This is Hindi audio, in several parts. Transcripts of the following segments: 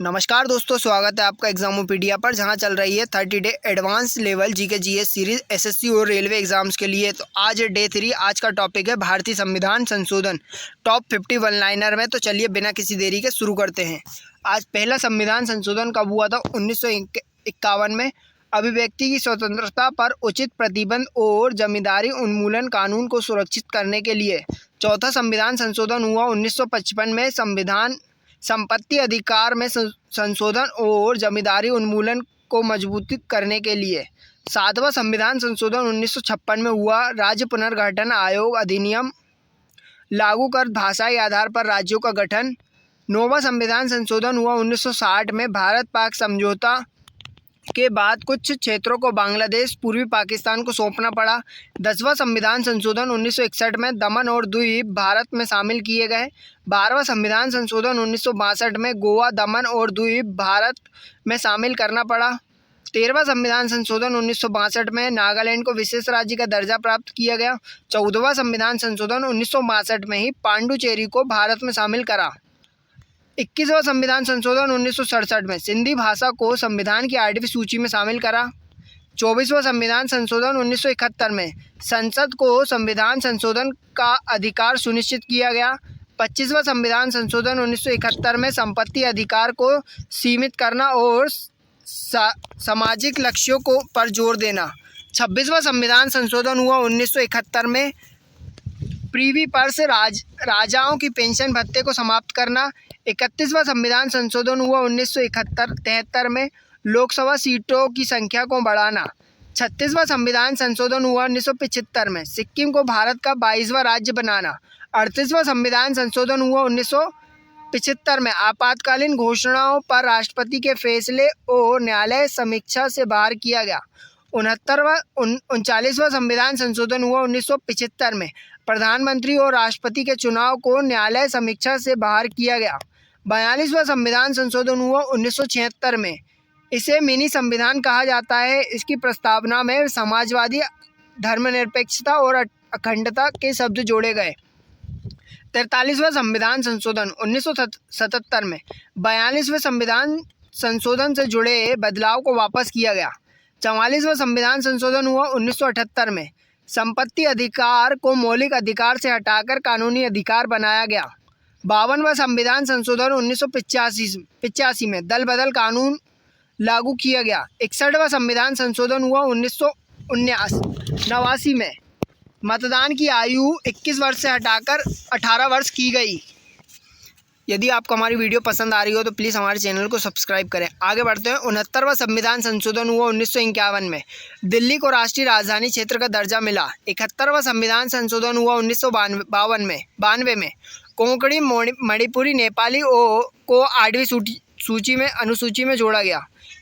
नमस्कार दोस्तों, स्वागत है आपका एग्जामोपीडिया पर, जहां चल रही है 30 day advance level GK GS series SSC और रेलवे एग्जाम्स के लिए। तो आज डे 3। आज का टॉपिक है भारतीय संविधान संशोधन, टॉप 50 वन लाइनर में। तो चलिए बिना किसी देरी के शुरू करते हैं। आज पहला संविधान संशोधन कब हुआ था? 1951 में अभिव्यक्ति की स्वतंत्रता पर उचित प्रतिबंध और जमींदारी उन्मूलन कानून को सुरक्षित करने के लिए। चौथा संविधान संशोधन हुआ 1955 में संपत्ति अधिकार में संशोधन और जमींदारी उन्मूलन को मजबूत करने के लिए। सातवां संविधान संशोधन 1956 में हुआ, राज्य पुनर्गठन आयोग अधिनियम लागू कर भाषाई आधार पर राज्यों का गठन। नौवां संविधान संशोधन हुआ 1960 में, भारत पाक समझौता के बाद कुछ क्षेत्रों को बांग्लादेश पूर्वी पाकिस्तान को सौंपना पड़ा। 10वां संविधान संशोधन 1961 में, दमन और द्वीप भारत में शामिल किए गए। 12वां संविधान संशोधन 1962 में, गोवा, दमन और द्वीप भारत में शामिल करना पड़ा। 13वां संविधान संशोधन 1962 में, नागालैंड को विशेष राज्य का दर्जा प्राप्त किया गया। 14वां संविधान संशोधन 1962 में ही पांडुचेरी को भारत में शामिल करा। 21वां संविधान संशोधन 1967 में सिंधी भाषा को संविधान की 8वीं सूची में शामिल करा। 24वां संविधान संशोधन 1971 में संसद को संविधान संशोधन का अधिकार सुनिश्चित किया गया। 25वां संविधान संशोधन 1971 में संपत्ति अधिकार को सीमित करना और सामाजिक लक्ष्यों को पर जोर देना। 26वां संविधान संशोधन हुआ 1971 में, प्रीवी पर से राजाओं की पेंशन भत्ते को समाप्त करना। 31वां संविधान संशोधन हुआ 1973 में, लोकसभा सीटों की संख्या को बढ़ाना। 36वां संविधान संशोधन हुआ 1975 में, सिक्किम को भारत का 22वां राज्य बनाना। 38वां संविधान संशोधन हुआ 1975 में, आपातकालीन घोषणाओं पर राष्ट्रपति के फैसले और न्यायालय समीक्षा से बाहर किया गया। 39वां संविधान संशोधन हुआ 1975 में, प्रधानमंत्री और राष्ट्रपति के चुनाव को न्यायालय समीक्षा से बाहर किया गया। 42वां संविधान संशोधन हुआ 1976 में, इसे मिनी संविधान कहा जाता है। इसकी प्रस्तावना में समाजवादी, धर्मनिरपेक्षता और अखंडता के शब्द जोड़े गए। 43वां संविधान संशोधन 1977 में 42वें संविधान संशोधन से जुड़े बदलाव को वापस किया गया। 44वां संविधान संशोधन हुआ 1978 में, संपत्ति अधिकार को मौलिक अधिकार से हटाकर कानूनी अधिकार बनाया गया। 52वां संविधान संशोधन 1985 में दल बदल कानून लागू किया गया। 61वां संविधान संशोधन हुआ 1989 में, मतदान की आयु 21 वर्ष से हटाकर 18 वर्ष की गई। यदि आपको हमारी वीडियो पसंद आ रही हो तो प्लीज़ हमारे चैनल को सब्सक्राइब करें। आगे बढ़ते हैं। 69वां संविधान संशोधन हुआ 1951 में, दिल्ली को राष्ट्रीय राजधानी क्षेत्र का दर्जा मिला। 71वां संविधान संशोधन हुआ 1992 में, कोंकणी, मणिपुरी, नेपाली को 8वीं सूची में अनुसूची में जोड़ा गया।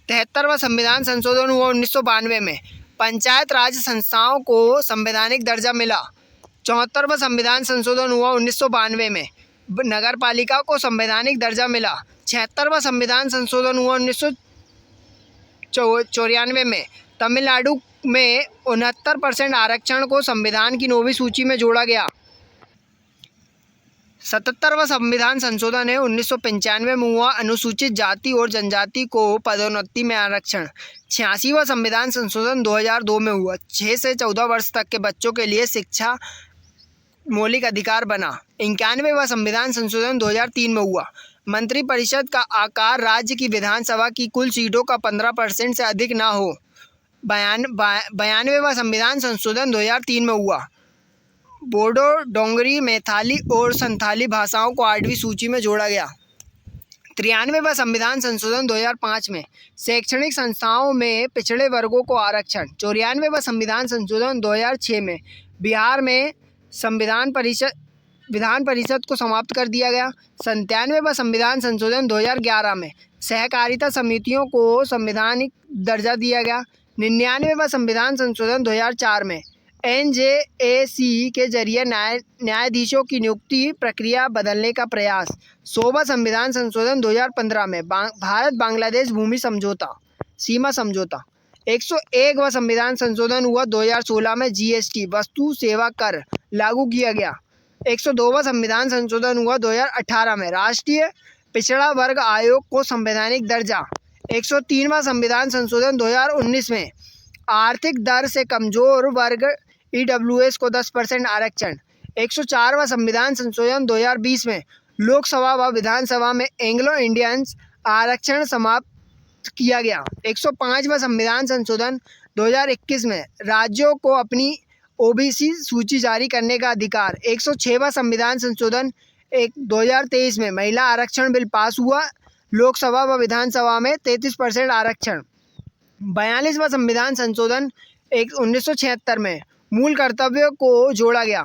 73वां संविधान संशोधन हुआ 1992 में, पंचायत राज संस्थाओं को संवैधानिक दर्जा मिला। 74वां संविधान संशोधन हुआ 1992 में, नगर पालिका को संवैधानिक दर्जा मिला। 76वां संविधान संशोधन हुआ 1994 में, तमिलनाडु में 69% आरक्षण को संविधान की 9वीं सूची में जोड़ा गया। 77वां संविधान संशोधन है 1995 में हुआ, अनुसूचित जाति और जनजाति को पदोन्नति में आरक्षण। 86वां संविधान संशोधन 2002 में हुआ, 6 से 14 वर्ष तक के बच्चों के लिए शिक्षा मौलिक अधिकार बना। 91वां संविधान संशोधन 2003 में हुआ, मंत्रिपरिषद का आकार राज्य की विधानसभा की कुल सीटों का 15% से अधिक ना हो। 92वां संविधान संशोधन 2003 में हुआ, बोडो, डोंगरी, मैथिली और संथाली भाषाओं को 8वीं सूची में जोड़ा गया। 93वां संविधान संशोधन 2005 में, शैक्षणिक संस्थाओं में पिछड़े वर्गों को आरक्षण। 94वां संविधान संशोधन 2006 में, बिहार में विधान परिषद को समाप्त कर दिया गया। 97वां संविधान संशोधन 2011 में, सहकारिता समितियों को संवैधानिक दर्जा दिया गया। 99वां संविधान संशोधन 2004 में, NJAC के जरिए न्यायाधीशों की नियुक्ति प्रक्रिया बदलने का प्रयास। 100वां संविधान संशोधन 2015 में, भारत बांग्लादेश भूमि समझौता, सीमा समझौता। 101वां संविधान संशोधन हुआ 2016 में, GST वस्तु सेवा कर लागू किया गया। 102वां संविधान संशोधन हुआ 2018 में, राष्ट्रीय पिछड़ा वर्ग आयोग को संवैधानिक दर्जा। 103वां संविधान संशोधन 2019 में आर्थिक दर से कमजोर वर्ग EWS को 10% आरक्षण। 104वां संविधान संशोधन 2020 में लोकसभा व विधानसभा में एंग्लो इंडियंस आरक्षण समाप्त किया गया। 105वां संविधान संशोधन 2021 में राज्यों को अपनी OBC सूची जारी करने का अधिकार। 106वां संविधान संशोधन 2023 में महिला आरक्षण बिल पास हुआ। लोकसभा व विधानसभा में 33% आरक्षण। 42वां संविधान संशोधन 1976 में मूल कर्तव्यों को जोड़ा गया।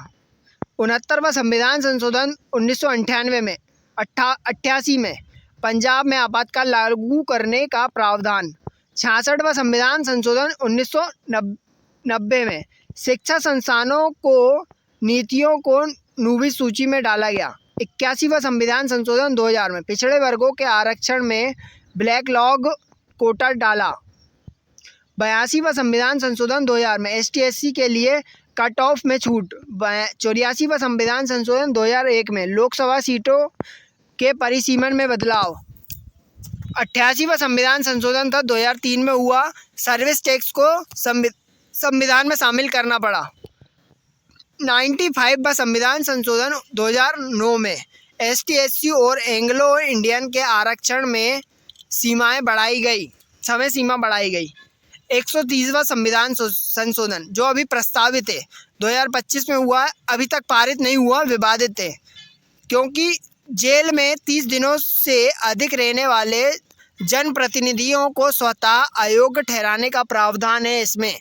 69वां संविधान संशोधन 1998 में 88 में पंजाब में आपातकाल लागू करने का प्रावधान। 66वां संविधान संशोधन 1990 में शिक्षा संस्थानों को नीतियों को नूबी सूची में डाला गया। 81वां संविधान संशोधन 2000 में पिछड़े वर्गों के आरक्षण में ब्लैक लॉग कोटा डाला। 82वां संविधान संशोधन 2000 में ST/SC के लिए कट ऑफ में छूट। 84वां संविधान संशोधन 2001 में लोकसभा सीटों के परिसीमन में बदलाव। 88वां संविधान संशोधन था 2003 में हुआ। सर्विस टैक्स को संविधान में शामिल करना पड़ा। 95वां संविधान संशोधन 2009 में ST/SC और एंग्लो इंडियन के आरक्षण में सीमाएं बढ़ाई गई, समय सीमा बढ़ाई गई। 130वां संविधान संशोधन जो अभी प्रस्तावित है 2025 में हुआ, अभी तक पारित नहीं हुआ, विवादित है क्योंकि जेल में 30 दिनों से अधिक रहने वाले जनप्रतिनिधियों को स्वतः अयोग्य ठहराने का प्रावधान है इसमें।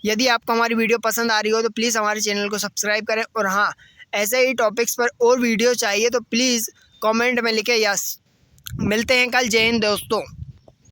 यदि आपको हमारी वीडियो पसंद आ रही हो तो प्लीज़ हमारे चैनल को सब्सक्राइब करें, और हाँ, ऐसे ही टॉपिक्स पर और वीडियो चाहिए तो प्लीज़ कमेंट में लिखें यस। मिलते हैं कल। जय हिंद दोस्तों।